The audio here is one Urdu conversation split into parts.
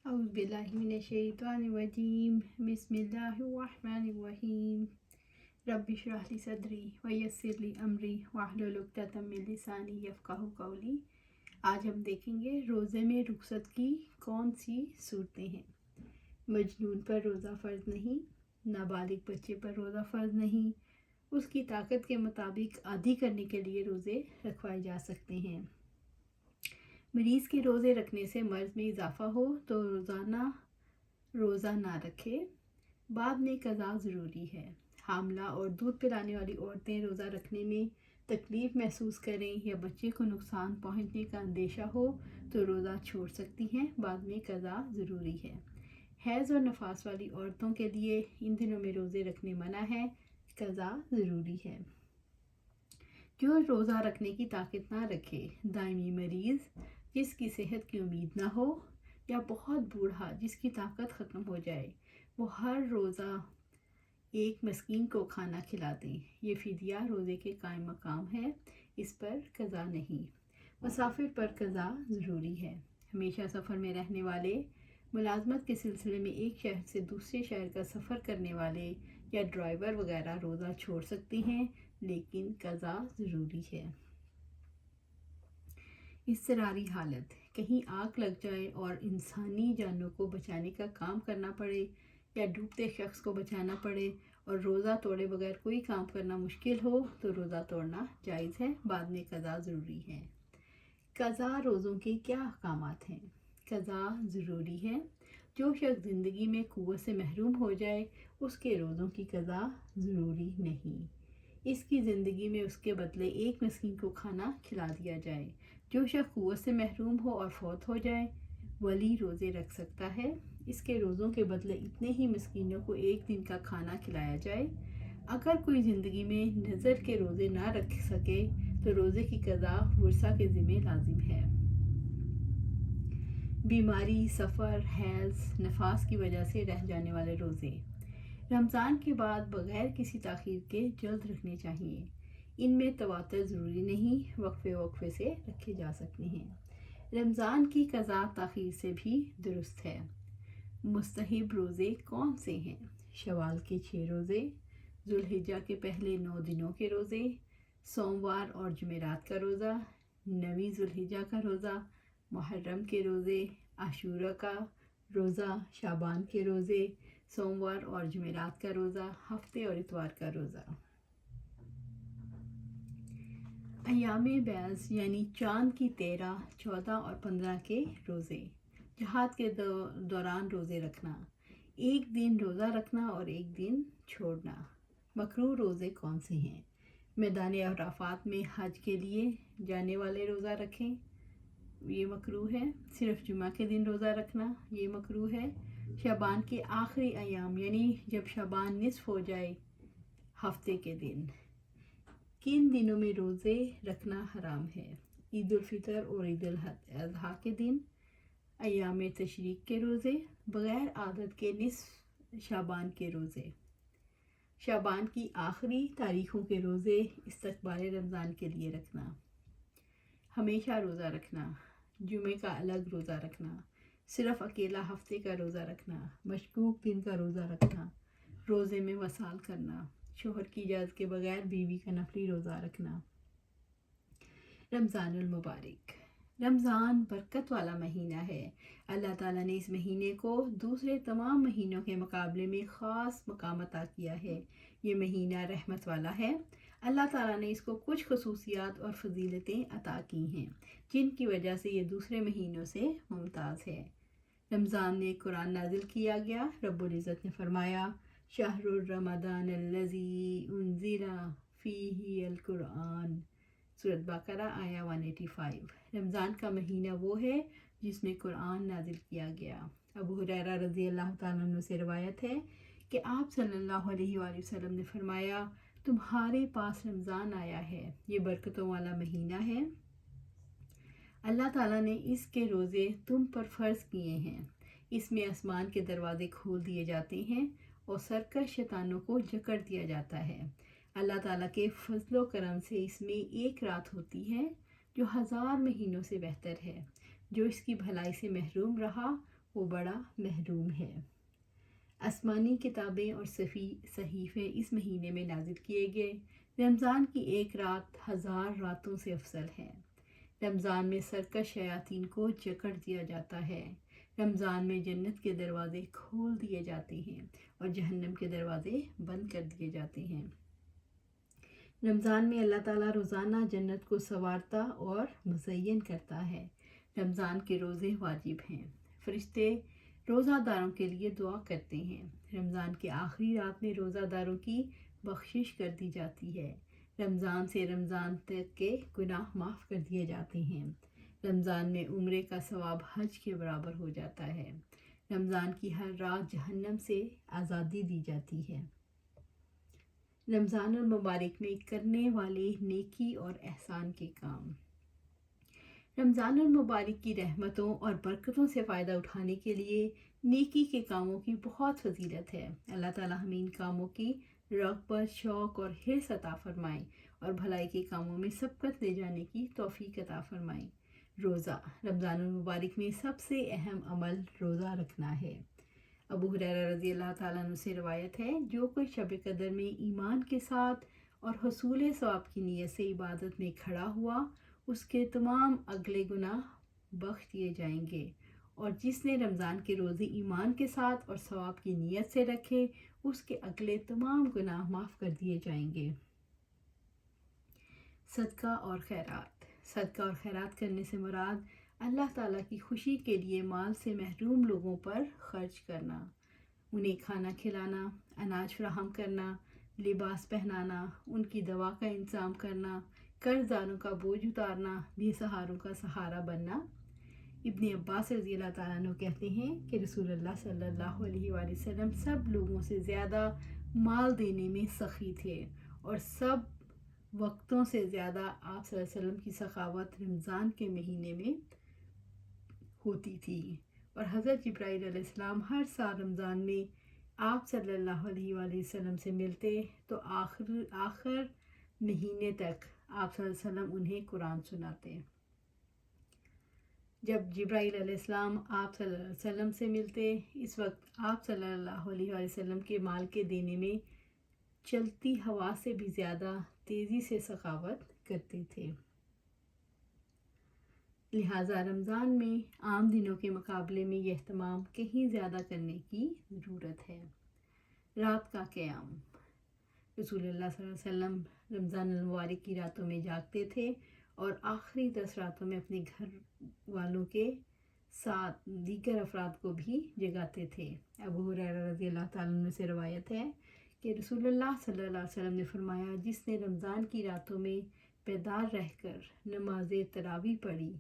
اعوذ باللہ من الشیطان الرجیم بسم اللہ الرحمن الرحیم رب اشرح لی صدری ویسر لی امری واحلل عقدۃ من لسانی یفقہوا قولی۔ آج ہم دیکھیں گے روزے میں رخصت کی کون سی صورتیں ہیں۔ مجنون پر روزہ فرض نہیں، نابالغ بچے پر روزہ فرض نہیں، اس کی طاقت کے مطابق عادی کرنے کے لیے روزے رکھوائے جا سکتے ہیں۔ مریض کے روزے رکھنے سے مرض میں اضافہ ہو تو روزہ نہ رکھے، بعد میں قضا ضروری ہے۔ حاملہ اور دودھ پلانے والی عورتیں روزہ رکھنے میں تکلیف محسوس کریں یا بچے کو نقصان پہنچنے کا اندیشہ ہو تو روزہ چھوڑ سکتی ہیں، بعد میں قضا ضروری ہے۔ حیض اور نفاس والی عورتوں کے لیے ان دنوں میں روزے رکھنے منع ہے، قضا ضروری ہے۔ جو روزہ رکھنے کی طاقت نہ رکھے، دائمی مریض جس کی صحت کی امید نہ ہو یا بہت بوڑھا جس کی طاقت ختم ہو جائے، وہ ہر روزہ ایک مسکین کو کھانا کھلا دیں۔ یہ فدیہ روزے کے قائم مقام ہے، اس پر قضا نہیں۔ مسافر پر قضا ضروری ہے۔ ہمیشہ سفر میں رہنے والے، ملازمت کے سلسلے میں ایک شہر سے دوسرے شہر کا سفر کرنے والے یا ڈرائیور وغیرہ روزہ چھوڑ سکتے ہیں، لیکن قضا ضروری ہے۔ اضطراری حالت، کہیں آگ لگ جائے اور انسانی جانوں کو بچانے کا کام کرنا پڑے یا ڈوبتے شخص کو بچانا پڑے اور روزہ توڑے بغیر کوئی کام کرنا مشکل ہو تو روزہ توڑنا جائز ہے، بعد میں قضا ضروری ہے۔ قضا روزوں کے کیا احکامات ہیں؟ قضا ضروری ہے۔ جو شخص زندگی میں قوت سے محروم ہو جائے اس کے روزوں کی قضا ضروری نہیں۔ اس کی زندگی میں اس کے بدلے ایک مسکین کو کھانا کھلا دیا جائے۔ جو شخص قوت سے محروم ہو اور فوت ہو جائے، ولی روزے رکھ سکتا ہے، اس کے روزوں کے بدلے اتنے ہی مسکینوں کو ایک دن کا کھانا کھلایا جائے۔ اگر کوئی زندگی میں نذر کے روزے نہ رکھ سکے تو روزے کی قضا ورثاء کے ذمہ لازم ہے۔ بیماری، سفر، حیض، نفاس کی وجہ سے رہ جانے والے روزے رمضان کے بعد بغیر کسی تاخیر کے جلد رکھنے چاہیے۔ ان میں تواتر ضروری نہیں، وقفے وقفے سے رکھے جا سکتے ہیں۔ رمضان کی قضا تاخیر سے بھی درست ہے۔ مستحب روزے کون سے ہیں؟ شوال کے 6 روزے، ذوالحجہ کے پہلے 9 دنوں کے روزے، سوموار اور جمعرات کا روزہ، 9 ذوالحجہ کا روزہ، محرم کے روزے، عاشورہ کا روزہ، شعبان کے روزے، سوموار اور جمعرات کا روزہ، ہفتے اور اتوار کا روزہ۔ ایام بیض یعنی چاند کی 13، 14 اور 15 کے روزے۔ جہاد کے دوران روزے رکھنا، ایک دن روزہ رکھنا اور ایک دن چھوڑنا۔ مکروہ روزے کون سے ہیں؟ میدان عرفات میں حج کے لیے جانے والے روزہ رکھیں، یہ مکروہ ہے۔ صرف جمعہ کے دن روزہ رکھنا، یہ مکروہ ہے۔ شعبان کے آخری ایام یعنی جب شعبان نصف ہو جائے، ہفتے کے دن۔ کن دنوں میں روزے رکھنا حرام ہے؟ عید الفطر اور عید الاضحیٰ کے دن، ایام تشریق کے روزے، بغیر عادت کے نصف شعبان کے روزے، شعبان کی آخری تاریخوں کے روزے استقبال رمضان کے لیے رکھنا۔ ہمیشہ روزہ رکھنا، جمعے کا الگ روزہ رکھنا، صرف اکیلا ہفتے کا روزہ رکھنا، مشکوک دن کا روزہ رکھنا، روزے میں وصال کرنا، شوہر کی اجازت کے بغیر بیوی کا نفلی روزہ رکھنا۔ رمضان المبارک، رمضان برکت والا مہینہ ہے۔ اللہ تعالیٰ نے اس مہینے کو دوسرے تمام مہینوں کے مقابلے میں خاص مقام عطا کیا ہے۔ یہ مہینہ رحمت والا ہے۔ اللہ تعالیٰ نے اس کو کچھ خصوصیات اور فضیلتیں عطا کی ہیں جن کی وجہ سے یہ دوسرے مہینوں سے ممتاز ہے۔ رمضان میں قرآن نازل کیا گیا۔ رب العزت نے فرمایا، شہر رمضان الذی انزل فیہ القرآن، سورۃ بقرہ آیہ 185۔ رمضان کا مہینہ وہ ہے جس میں قرآن نازل کیا گیا۔ ابو ہریرہ رضی اللہ تعالیٰ عنہ سے روایت ہے کہ آپ صلی اللہ علیہ وآلہ وسلم نے فرمایا، تمہارے پاس رمضان آیا ہے، یہ برکتوں والا مہینہ ہے۔ اللہ تعالیٰ نے اس کے روزے تم پر فرض کیے ہیں۔ اس میں آسمان کے دروازے کھول دیے جاتے ہیں اور سرکش شیطانوں کو جکڑ دیا جاتا ہے۔ اللہ تعالیٰ کے فضل و کرم سے اس میں ایک رات ہوتی ہے جو 1000 مہینوں سے بہتر ہے۔ جو اس کی بھلائی سے محروم رہا وہ بڑا محروم ہے۔ آسمانی کتابیں اور صحیفے اس مہینے میں نازل کیے گئے۔ رمضان کی ایک رات 1000 راتوں سے افضل ہے۔ رمضان میں سرکش شیاطین کو جکڑ دیا جاتا ہے۔ رمضان میں جنت کے دروازے کھول دیے جاتے ہیں اور جہنم کے دروازے بند کر دیے جاتے ہیں۔ رمضان میں اللہ تعالیٰ روزانہ جنت کو سنوارتا اور مزین کرتا ہے۔ رمضان کے روزے واجب ہیں۔ فرشتے روزہ داروں کے لیے دعا کرتے ہیں۔ رمضان کے آخری رات میں روزہ داروں کی بخشش کر دی جاتی ہے۔ رمضان سے رمضان تک کے گناہ معاف کر دیے جاتے ہیں۔ رمضان میں عمرے کا ثواب حج کے برابر ہو جاتا ہے۔ رمضان کی ہر رات جہنم سے آزادی دی جاتی ہے۔ رمضان المبارک میں کرنے والے نیکی اور احسان کے کام۔ رمضان المبارک کی رحمتوں اور برکتوں سے فائدہ اٹھانے کے لیے نیکی کے کاموں کی بہت فضیلت ہے۔ اللہ تعالیٰ ہمیں ان کاموں کی رغبت، شوق اور حرص عطا فرمائے اور بھلائی کے کاموں میں سبقت لے جانے کی توفیق عطا فرمائے۔ روزہ۔ رمضان المبارک میں سب سے اہم عمل روزہ رکھنا ہے۔ ابو ہریرہ رضی اللہ تعالیٰ عنہ سے روایت ہے، جو کوئی شب قدر میں ایمان کے ساتھ اور حصول ثواب کی نیت سے عبادت میں کھڑا ہوا، اس کے تمام اگلے گناہ بخش دیے جائیں گے، اور جس نے رمضان کے روزے ایمان کے ساتھ اور ثواب کی نیت سے رکھے، اس کے اگلے تمام گناہ معاف کر دیے جائیں گے۔ صدقہ اور خیرات۔ صدقہ اور خیرات کرنے سے مراد اللہ تعالیٰ کی خوشی کے لیے مال سے محروم لوگوں پر خرچ کرنا، انہیں کھانا کھلانا، اناج فراہم کرنا، لباس پہنانا، ان کی دوا کا انتظام کرنا، قرض داروں کا بوجھ اتارنا، بے سہاروں کا سہارا بننا۔ ابن عباس رضی اللہ تعالیٰ عنہ کہتے ہیں کہ رسول اللہ صلی اللہ علیہ وآلہ وسلم سب لوگوں سے زیادہ مال دینے میں سخی تھے، اور سب وقتوں سے زیادہ آپ صلی اللہ علیہ وسلم کی سخاوت رمضان کے مہینے میں ہوتی تھی، اور حضرت جبرائیل علیہ السلام ہر سال رمضان میں آپ صلی اللہ علیہ وآلہ وسلم سے ملتے تو آخر مہینے تک آپ صلی اللہ علیہ وسلم انہیں قرآن سناتے۔ جب جبرائیل علیہ السلام آپ صلی اللہ علیہ وسلم سے ملتے، اس وقت آپ صلی اللہ علیہ وآلہ وسلم کے مال کے دینے میں چلتی ہوا سے بھی زیادہ تیزی سے سخاوت کرتے تھے۔ لہٰذا رمضان میں عام دنوں کے مقابلے میں یہ اہتمام کہیں زیادہ کرنے کی ضرورت ہے۔ رات کا قیام۔ رسول اللہ صلی اللہ علیہ وسلم رمضان المبارک کی راتوں میں جاگتے تھے اور آخری 10 راتوں میں اپنے گھر والوں کے ساتھ دیگر افراد کو بھی جگاتے تھے۔ ابو ہریرہ رضی اللہ تعالیٰ عنہ سے روایت ہے کہ رسول اللہ صلی اللہ علیہ وسلم نے فرمایا، جس نے رمضان کی راتوں میں بیدار رہ کر نماز تراویح پڑھی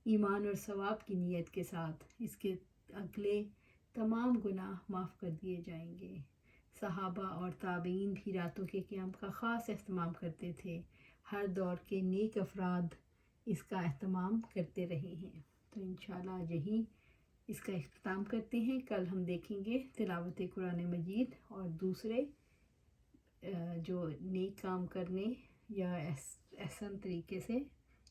ایمان اور ثواب کی نیت کے ساتھ، اس کے اگلے تمام گناہ معاف کر دیے جائیں گے۔ صحابہ اور تابعین بھی راتوں کے قیام کا خاص اہتمام کرتے تھے۔ ہر دور کے نیک افراد اس کا اہتمام کرتے رہے ہیں۔ تو انشاءاللہ یہی اس کا اختتام کرتے ہیں۔ کل ہم دیکھیں گے تلاوت قرآن مجید اور دوسرے جو نیک کام کرنے یا احسن طریقے سے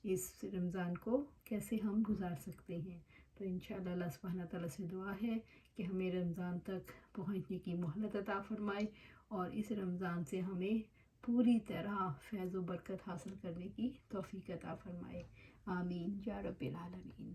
اس رمضان کو کیسے ہم گزار سکتے ہیں۔ تو انشاءاللہ اللہ سبحانہ تعالیٰ سے دعا ہے کہ ہمیں رمضان تک پہنچنے کی مہلت عطا فرمائے اور اس رمضان سے ہمیں پوری طرح فیض و برکت حاصل کرنے کی توفیق عطا فرمائے۔ آمین یا رب العالمین۔